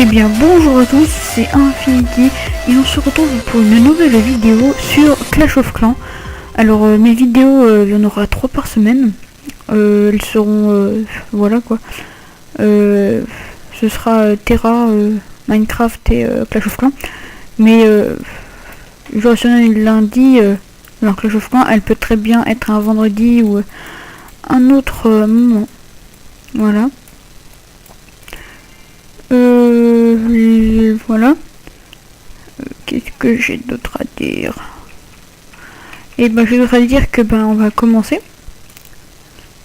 Eh bien bonjour à tous, c'est Infinity et on se retrouve pour une nouvelle vidéo sur Clash of Clans. Alors mes vidéos, il y en aura 3 par semaine. Elles seront, voilà quoi. Ce sera Terra, Minecraft et Clash of Clans. Mais je reçois lundi, alors Clash of Clans, elle peut très bien être un vendredi ou un autre moment. Voilà. Voilà. Qu'est-ce que j'ai d'autre à dire? Et ben j'ai d'autre à dire que on va commencer.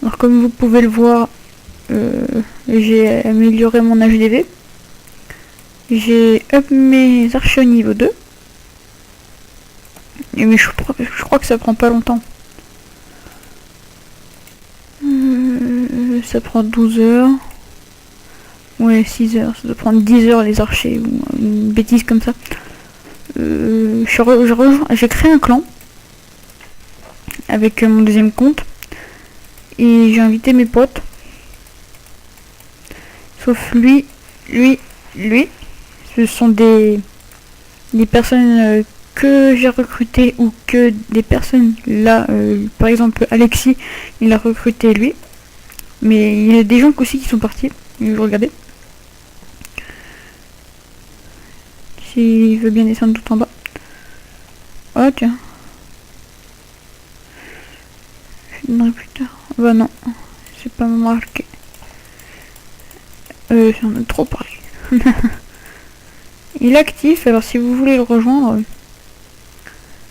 Alors comme vous pouvez le voir, j'ai amélioré mon HDV. J'ai up mes archers au niveau 2. Et mais je crois que ça prend pas longtemps. Ça prend 12 heures. Ouais, 6 heures. Ça doit prendre 10 heures les archers ou une bêtise comme ça. J'ai créé un clan avec mon deuxième compte et j'ai invité mes potes, sauf lui. Ce sont des personnes que j'ai recrutées ou que des personnes là, par exemple Alexis, il a recruté lui, mais il y a des gens aussi qui sont partis. Je regardais s'il veut bien descendre tout en bas. Oh tiens. Je donnerai plus tard. Bah non, c'est pas marqué. J'en ai trop parlé. Il est actif, alors si vous voulez le rejoindre,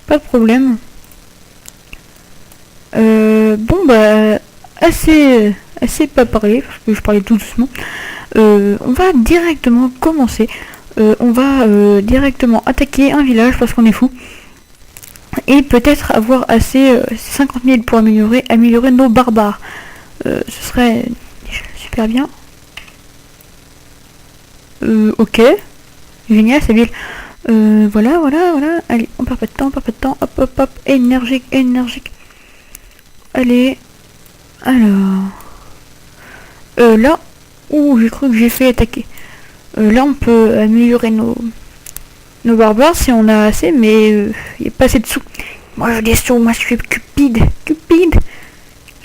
pas de problème. Bon bah, assez pas parlé, parce que je parlais tout doucement. On va directement commencer. On va directement attaquer un village parce qu'on est fou. Et peut-être avoir assez 50 000 pour améliorer nos barbares. Ce serait super bien. Ok. Génial, c'est bien. Voilà. Allez, on perd pas de temps. Hop. Énergique. Allez. Alors. Là. Ouh, j'ai cru que j'ai fait attaquer. Là, on peut améliorer nos barbares si on a assez, mais il n'y a pas assez de sous. Moi, je dis sur moi, je suis cupide.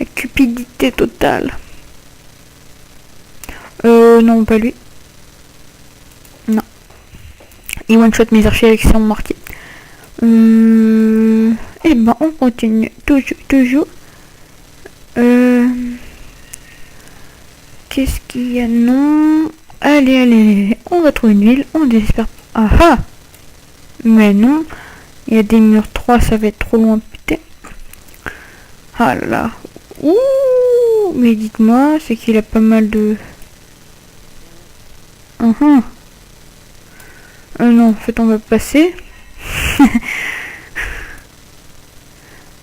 La cupidité totale. Non, pas lui. Non. Il one-shot mes archers avec son mortier. Et ben, on continue. Toujours. Qu'est-ce qu'il y a? Non. Allez. On va trouver une ville. On désespère. Ah. Mais non. Il y a des murs 3, ça va être trop loin, putain. Ah là là. Ouh. Mais dites-moi, c'est qu'il a pas mal de... non, en fait, on va passer.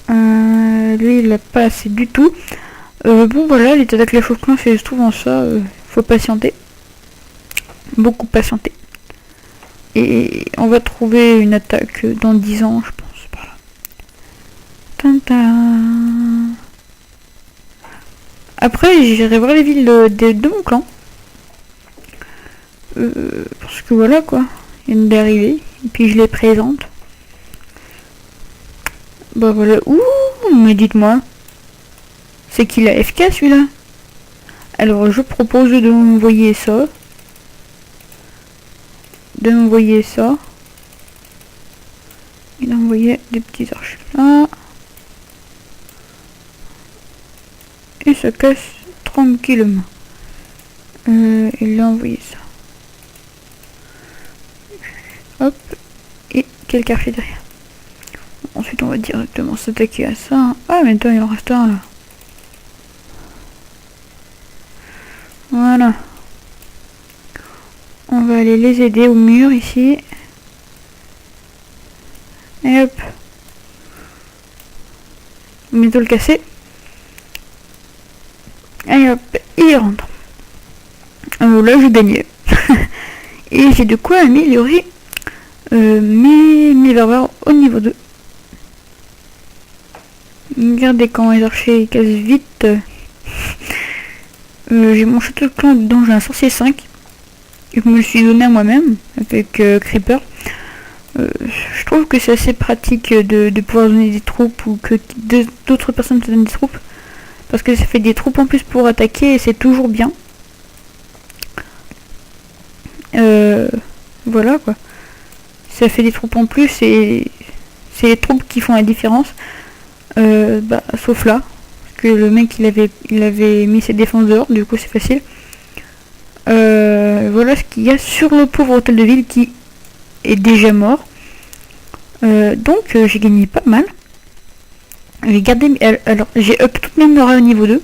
Lui, il a pas assez du tout. Bon, voilà, l'état de Clash of Clans, c'est souvent ça. Faut patienter. Beaucoup patienter. Et on va trouver une attaque dans 10 ans, je pense. Voilà. Après, j'irai voir les villes de mon clan. Parce que voilà quoi. Il vient d'arriver. Et puis je les présente. Bah voilà. Ouh, mais dites-moi. C'est qu'il a FK celui-là. Alors je propose de m'envoyer ça. Il a envoyé des petits archers là. Et ça casse tranquillement. Il a envoyé ça. Hop. Et quelques archers derrière. Ensuite on va directement s'attaquer à ça. Ah mais attends, il en reste un là. Voilà. On va aller les aider au mur ici. Et hop. Mettons le casser. Et hop, il rentre. Là j'ai gagné. Et j'ai de quoi améliorer mes barbares au niveau 2. Regardez quand les archers cassent vite. J'ai mon château de clan dedans, j'ai un sorcier 5. je me le suis donné à moi-même avec Creeper. Je trouve que c'est assez pratique de pouvoir donner des troupes ou que d'autres personnes te donnent des troupes. Parce que ça fait des troupes en plus pour attaquer et c'est toujours bien. Voilà quoi. Ça fait des troupes en plus et c'est les troupes qui font la différence. Sauf là. Parce que le mec il avait mis ses défenses dehors, du coup c'est facile. Voilà ce qu'il y a sur le pauvre hôtel de ville qui est déjà mort. Donc j'ai gagné pas mal. J'ai gardé. Alors j'ai up toutes mes murailles au niveau 2.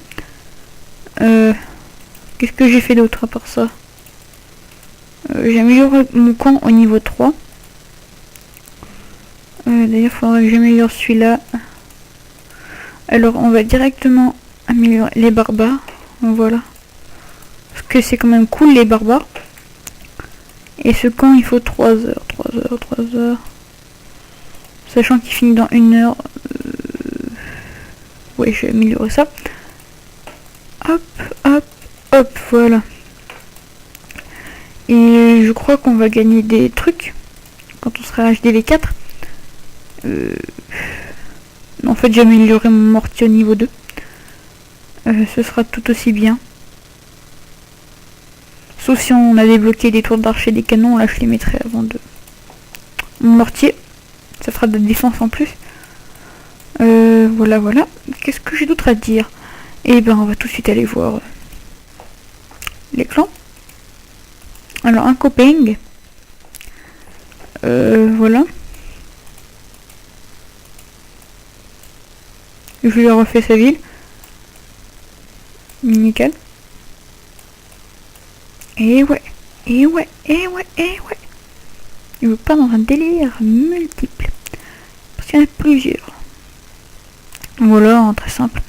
Qu'est-ce que j'ai fait d'autre à part ça? J'ai amélioré mon camp au niveau 3. D'ailleurs il faudrait que j'améliore celui-là. Alors on va directement améliorer les barbares. Voilà. Parce que c'est quand même cool les barbares. Et ce camp il faut 3 heures. Sachant qu'il finit dans 1 heure. Ouais, je vais améliorer ça. Hop, voilà. Et je crois qu'on va gagner des trucs quand on sera HDV4. En fait, j'ai amélioré mon mortier au niveau 2. Ce sera tout aussi bien. Sauf si on a débloqué des tours d'archer, des canons, là je les mettrai avant de... Mon mortier, ça fera de la défense en plus. Voilà. Qu'est-ce que j'ai d'autre à dire? Eh ben, on va tout de suite aller voir les clans. Alors, un Kopeng. Voilà. Je lui ai refait sa ville. Nickel. Et ouais. Il veut pas dans un délire multiple. Parce qu'il y en a plusieurs. Voilà, très simple.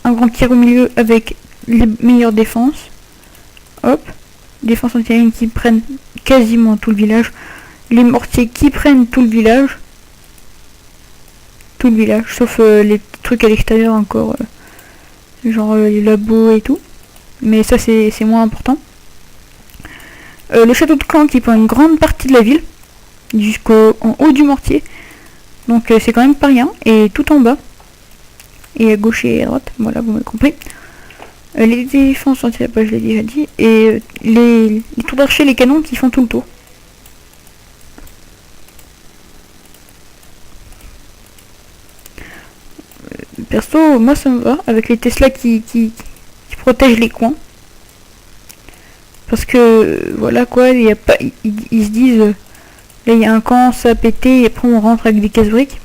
Un grand tir au milieu avec les meilleures défenses. Hop. Défense anti-aérienne qui prennent quasiment tout le village. Les mortiers qui prennent tout le village. Sauf les petits trucs à l'extérieur encore. Genre les labos et tout. Mais ça c'est moins important. Le château de clan qui prend une grande partie de la ville. Jusqu'en haut du mortier. Donc c'est quand même pas rien. Et tout en bas. Et à gauche et à droite. Voilà, vous m'avez compris. Les défenses anti-lapage, je l'ai déjà dit. Et les tours d'archer, les canons qui font tout le tour. Perso, moi ça me va. Avec les Tesla qui protègent les coins. Parce que, voilà quoi, il y a pas, ils se disent... là, il y a un camp, ça a pété, et après on rentre avec des casse-briques.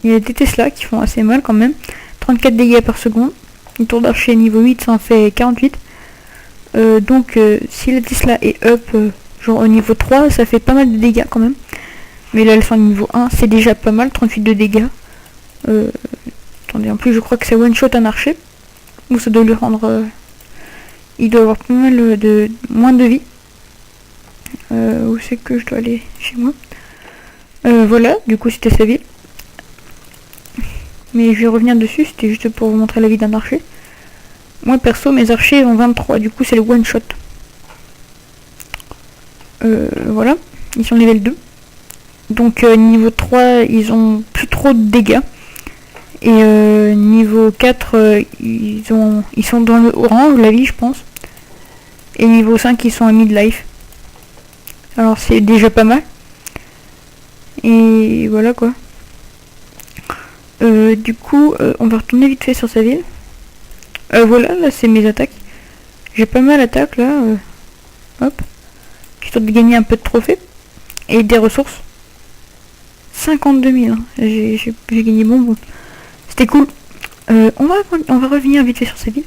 Il y a des Tesla qui font assez mal quand même. 34 dégâts par seconde. Une tour d'archer niveau 8, ça en fait 48. Donc, si la Tesla est up, genre au niveau 3, ça fait pas mal de dégâts quand même. Mais là, elles sont au niveau 1, c'est déjà pas mal, 38 de dégâts. Attendez, en plus, je crois que c'est one-shot un archer. Ou ça doit lui rendre... il doit avoir pas mal moins de vie. Où c'est que je dois aller chez moi? Voilà, du coup c'était sa ville. Mais je vais revenir dessus, c'était juste pour vous montrer la vie d'un archer. Moi perso, mes archers ont 23, du coup c'est le one shot. Voilà, ils sont level 2. Donc niveau 3, ils ont plus trop de dégâts. Et niveau 4, ils sont dans le orange, la vie je pense. Et niveau 5, ils sont à mid-life. Alors c'est déjà pas mal. Et voilà quoi. Du coup, on va retourner vite fait sur sa ville. Voilà, là c'est mes attaques. J'ai pas mal d'attaques là. Hop. Histoire de gagner un peu de trophées. Et des ressources. 52 000. Hein. J'ai gagné bon. C'était cool. On va revenir vite fait sur sa ville.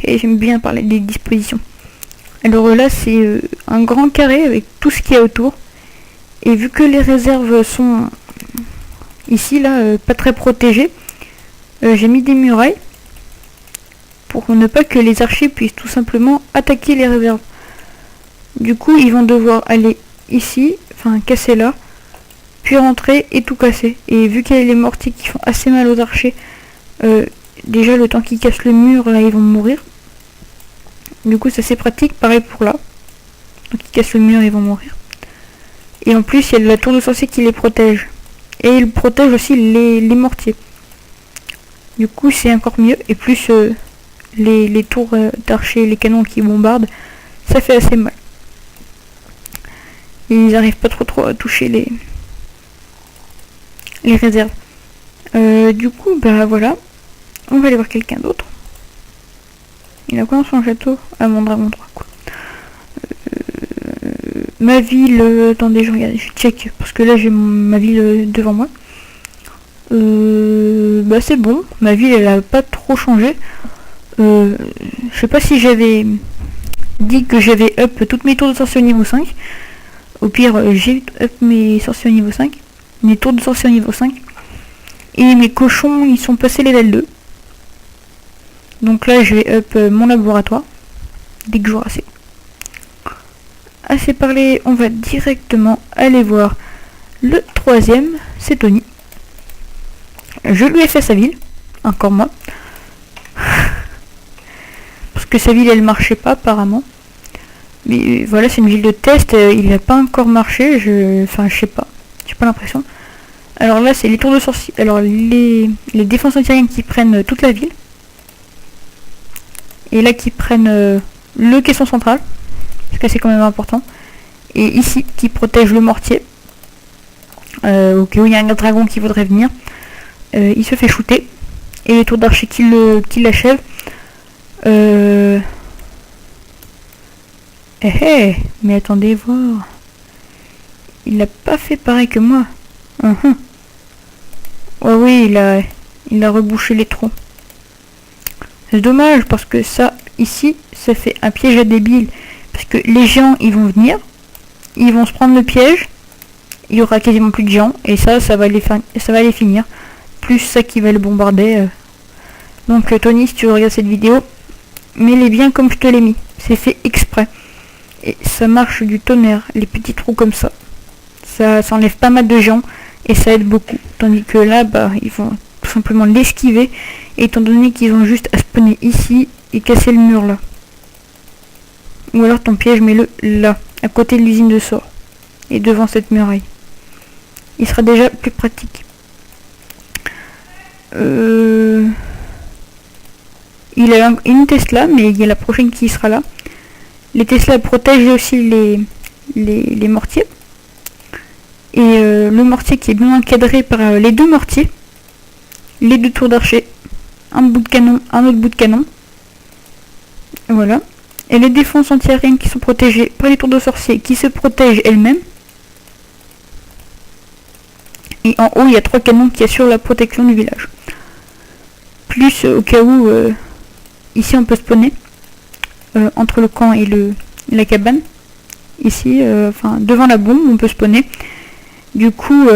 Et j'aime bien parler des dispositions. Alors là c'est un grand carré avec tout ce qu'il y a autour. Et vu que les réserves sont ici là pas très protégées, j'ai mis des murailles pour ne pas que les archers puissent tout simplement attaquer les réserves. Du coup ils vont devoir aller ici, enfin casser là, puis rentrer et tout casser. Et vu qu'il y a les mortiers qui font assez mal aux archers, déjà le temps qu'ils cassent le mur là ils vont mourir. Du coup ça c'est pratique, pareil pour là. Donc ils cassent le mur, ils vont mourir. Et en plus, il y a la tour de sorcier qui les protège. Et il protège aussi les mortiers. Du coup, c'est encore mieux. Et plus les tours d'archers, les canons qui bombardent, ça fait assez mal. Et ils n'arrivent pas trop à toucher les réserves. Du coup, bah voilà. On va aller voir quelqu'un d'autre. Il a quoi dans son château? Ah, mon dragon droit, quoi. Ma ville, attendez, je regarde, je check, parce que là j'ai ma ville devant moi. Bah c'est bon, ma ville elle a pas trop changé. Je sais pas si j'avais dit que j'avais up toutes mes tours de sorcier au niveau 5. Au pire, j'ai up mes sorciers au niveau 5. Mes tours de sorcier au niveau 5. Et mes cochons, ils sont passés level 2. Donc là, je vais up mon laboratoire. Dès que j'aurai assez. Assez parlé, on va directement aller voir le troisième, c'est Tony. Je lui ai fait sa ville, encore moi. Parce que sa ville, elle marchait pas apparemment. Mais voilà, c'est une ville de test, il n'a pas encore marché, enfin je sais pas, j'ai pas l'impression. Alors là, c'est les tours de sorcier, alors les défenses antiaériennes qui prennent toute la ville. Et là, qui prennent le caisson central. Parce que c'est quand même important. Et ici, qui protège le mortier. Au cas où il y a un dragon qui voudrait venir. Il se fait shooter. Et les tours d'archer qui l'achèvent. Mais attendez voir. Il n'a pas fait pareil que moi. Ouais, oui, il a rebouché les trous. C'est dommage parce que ça, ici, ça fait un piège à débile. Parce que les géants, ils vont venir, ils vont se prendre le piège, il y aura quasiment plus de géants, et ça va les finir. Plus ça qui va le bombarder. Donc Tony, si tu regardes cette vidéo, mets-les bien comme je te l'ai mis. C'est fait exprès. Et ça marche du tonnerre, les petits trous comme ça. Ça enlève pas mal de géants, et ça aide beaucoup. Tandis que là, bah, ils vont tout simplement l'esquiver, et étant donné qu'ils ont juste à spawner ici, et casser le mur là. Ou alors ton piège, mets-le là, à côté de l'usine de sort. Et devant cette muraille. Il sera déjà plus pratique. Il a une Tesla, mais il y a la prochaine qui sera là. Les Tesla protègent aussi les mortiers. Et le mortier qui est bien encadré par les deux mortiers. Les deux tours d'archer. Un bout de canon, un autre bout de canon. Voilà. Et les défenses antiaériennes qui sont protégées par les tours de sorcier qui se protègent elles-mêmes. Et en haut, il y a 3 canons qui assurent la protection du village. Plus au cas où, ici on peut spawner entre le camp et la cabane. Ici, enfin devant la bombe, on peut spawner. Du coup,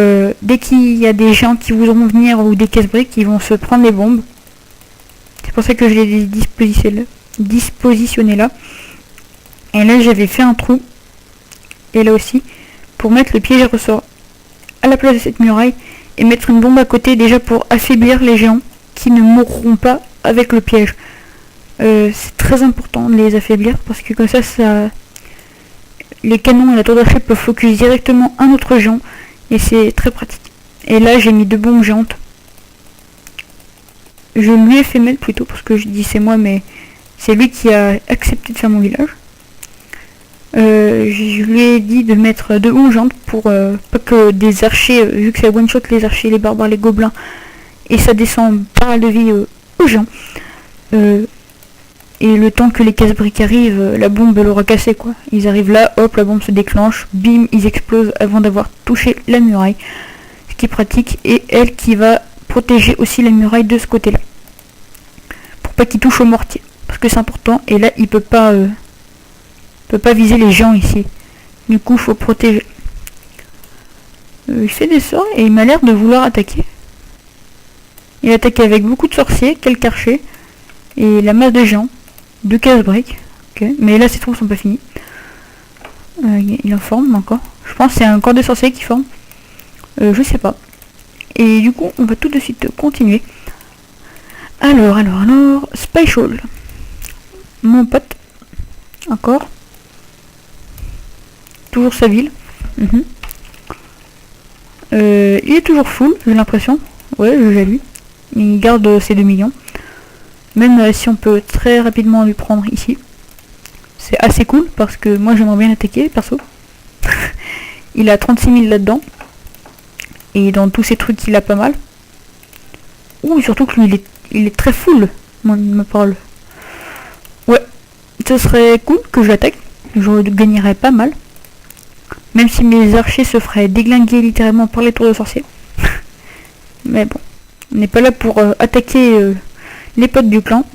dès qu'il y a des gens qui voudront venir ou des casse-briques, ils vont se prendre les bombes. C'est pour ça que je les ai dispositionné là. Et là j'avais fait un trou, et là aussi, pour mettre le piège à ressort à la place de cette muraille, et mettre une bombe à côté déjà pour affaiblir les géants qui ne mourront pas avec le piège. C'est très important de les affaiblir, parce que comme ça, les canons et la tour d'archer peuvent focus directement un autre géant, et c'est très pratique. Et là j'ai mis 2 bombes géantes. Je lui ai fait mettre plutôt, parce que je dis c'est moi, mais c'est lui qui a accepté de faire mon village. Je lui ai dit de mettre 2 bombes géantes pour pas que des archers, vu que ça one shot les archers, les barbares, les gobelins, et ça descend pas mal de vie aux gens. Et le temps que les casse-briques arrivent, la bombe l'aura cassé quoi. Ils arrivent là, hop, la bombe se déclenche, bim, ils explosent avant d'avoir touché la muraille. Ce qui est pratique, et elle qui va protéger aussi la muraille de ce côté-là. Pour pas qu'il touche au mortier. Parce que c'est important, et là il peut pas viser les gens ici. Du coup, faut protéger. Il fait des sorts et il m'a l'air de vouloir attaquer. Il attaque avec beaucoup de sorciers, quelques archers, et la masse de géants. 2 casse-briques. Okay. Mais là, ces trous sont pas finis. Il en forme encore. Je pense que c'est un corps de sorcier qui forme. Je sais pas. Et du coup, on va tout de suite continuer. Alors, Spatial. Mon pote. Encore. toujours sa ville. Il est toujours full, j'ai l'impression. Ouais, j'ai lui. Il garde ses 2 millions. Même si on peut très rapidement lui prendre ici. C'est assez cool parce que moi j'aimerais bien l'attaquer, perso. Il a 36 000 là-dedans. Et dans tous ces trucs, il a pas mal. Ouh, surtout que lui, il est très full. Moi, il me parle. Ouais, ce serait cool que je l'attaque. Je gagnerais pas mal. Même si mes archers se feraient déglinguer littéralement par les tours de sorciers. Mais bon, on n'est pas là pour attaquer les potes du clan.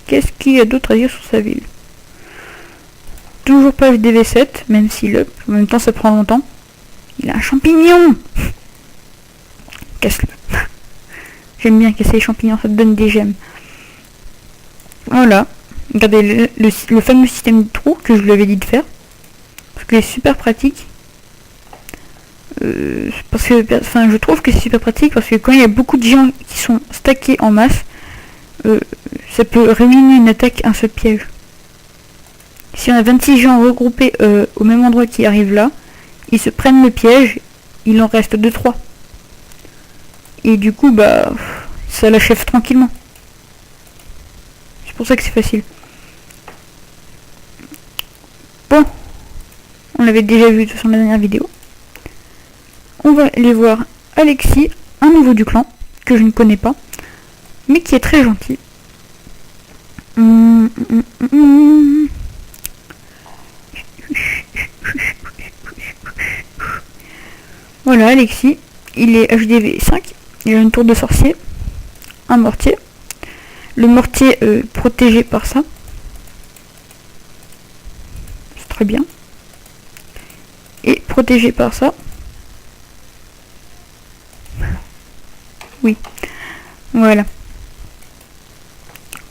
Qu'est-ce qu'il y a d'autre à dire sur sa ville? Toujours pas DV7, même s'il up. En même temps, ça prend longtemps. Il a un champignon. Casse-le. J'aime bien casser les champignons, ça te donne des gemmes. Voilà. Regardez le fameux système de trous que je lui avais dit de faire. Parce que c'est super pratique. Parce que, enfin, je trouve que c'est super pratique parce que quand il y a beaucoup de gens qui sont stackés en masse, ça peut ruiner une attaque, un seul piège. Si on a 26 gens regroupés au même endroit qui arrivent là, ils se prennent le piège, il en reste 2-3. Et du coup, bah, ça l'achève tranquillement. C'est pour ça que c'est facile. Bon, on l'avait déjà vu sur la dernière vidéo. On va aller voir Alexis, un nouveau du clan, que je ne connais pas, mais qui est très gentil. Voilà, Alexis, il est HDV 5, il a une tour de sorcier, un mortier, le mortier protégé par ça, c'est très bien, et protégé par ça, oui, voilà,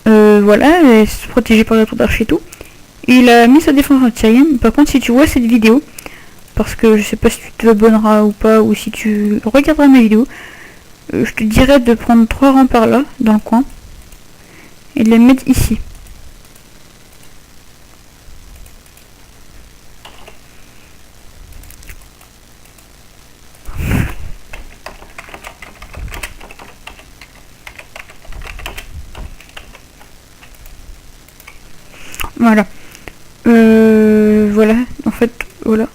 voilà, c'est protégé par la tour d'archer et tout. Il a mis sa défense anti-aérienne. Par contre, si tu vois cette vidéo, parce que je sais pas si tu t'abonneras ou pas, ou si tu regarderas mes vidéos, je te dirais de prendre 3 rangs par là, dans le coin, et de les mettre ici. Voilà. Voilà, en fait, voilà.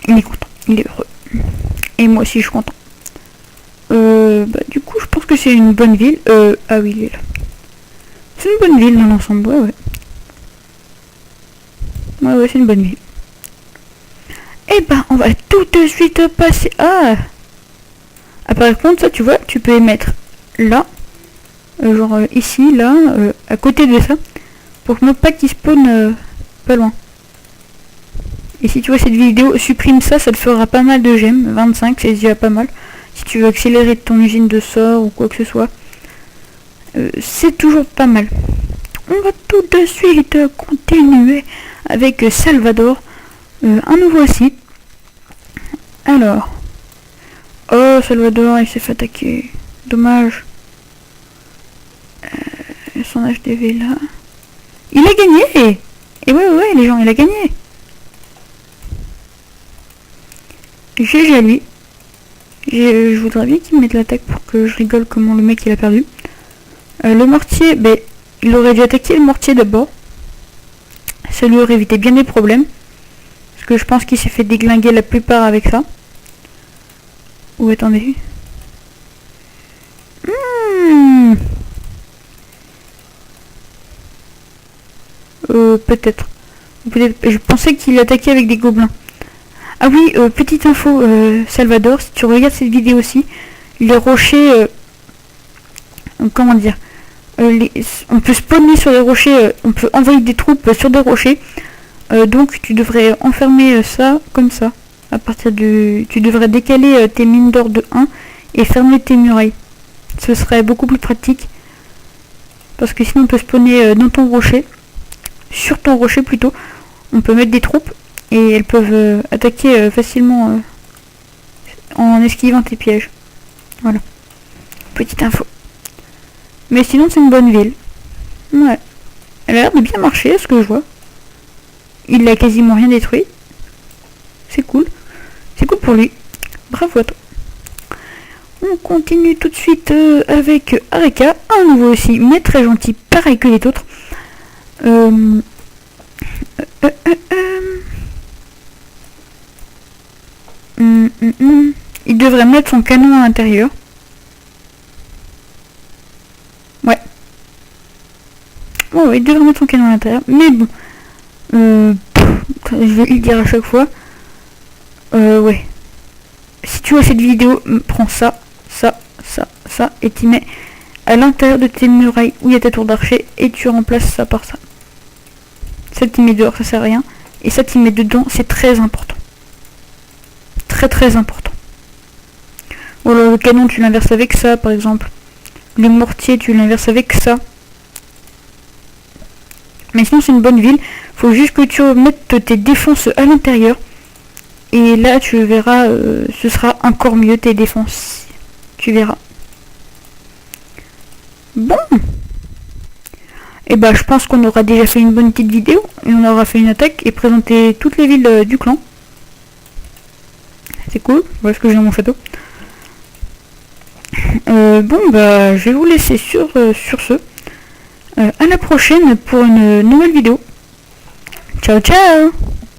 Il est content, il est heureux. Et moi aussi je suis content. Bah, du coup, je pense que c'est une bonne ville. Ah oui, il est là. C'est une bonne ville dans l'ensemble, ouais. Ouais, c'est une bonne ville. Et ben, on va tout de suite passer... Ah, par contre, ça, tu vois, tu peux les mettre là. Genre ici, là, à côté de ça. Pour ne pas qu'ils spawnent pas loin. Et si tu vois cette vidéo, supprime ça, ça te fera pas mal de gemmes. 25, c'est déjà pas mal. Si tu veux accélérer ton usine de sort ou quoi que ce soit. C'est toujours pas mal. On va tout de suite continuer avec Salvador. Un nouveau site. Alors. Oh, Salvador, il s'est fait attaquer. Dommage. Son HDV là. Il a gagné. Et ouais, les gens, il a gagné. GG à lui. Je voudrais bien qu'il mette l'attaque pour que je rigole comment le mec il a perdu. Le mortier, ben, il aurait dû attaquer le mortier d'abord. Ça lui aurait évité bien des problèmes. Parce que je pense qu'il s'est fait déglinguer la plupart avec ça. Ou attendez. Peut-être. Je pensais qu'il attaquait avec des gobelins. Ah oui, petite info, Salvador, si tu regardes cette vidéo aussi, les rochers, comment dire, on peut spawner sur les rochers, on peut envoyer des troupes sur des rochers, donc tu devrais enfermer ça comme ça, à partir de, tu devrais décaler tes mines d'or de 1 et fermer tes murailles. Ce serait beaucoup plus pratique, parce que sinon on peut spawner dans ton rocher, sur ton rocher plutôt, on peut mettre des troupes, et elles peuvent attaquer facilement en esquivant tes pièges. Voilà. Petite info. Mais sinon, c'est une bonne ville. Ouais. Elle a l'air de bien marcher, à ce que je vois. Il n'a quasiment rien détruit. C'est cool. C'est cool pour lui. Bravo à toi. On continue tout de suite avec Areka. Un nouveau aussi, mais très gentil, pareil que les autres. Il devrait mettre son canon à l'intérieur. Ouais. Oh, il devrait mettre son canon à l'intérieur. Mais bon. Je vais le dire à chaque fois. Ouais. Si tu vois cette vidéo, prends ça, et tu mets à l'intérieur de tes murailles où il y a ta tour d'archer et tu remplaces ça par ça. Ça tu mets dehors, ça sert à rien. Et ça tu mets dedans, c'est très important. Très important. Ou alors le canon tu l'inverses avec ça par exemple. Le mortier tu l'inverses avec ça. Mais sinon c'est une bonne ville. Faut juste que tu mettes tes défenses à l'intérieur. Et là tu verras, ce sera encore mieux tes défenses. Tu verras. Bon. Et bah je pense qu'on aura déjà fait une bonne petite vidéo. Et on aura fait une attaque et présenté toutes les villes du clan. C'est cool. Voilà ce que j'ai dans mon château. Bon bah je vais vous laisser sur ce. À la prochaine pour une nouvelle vidéo. Ciao ciao.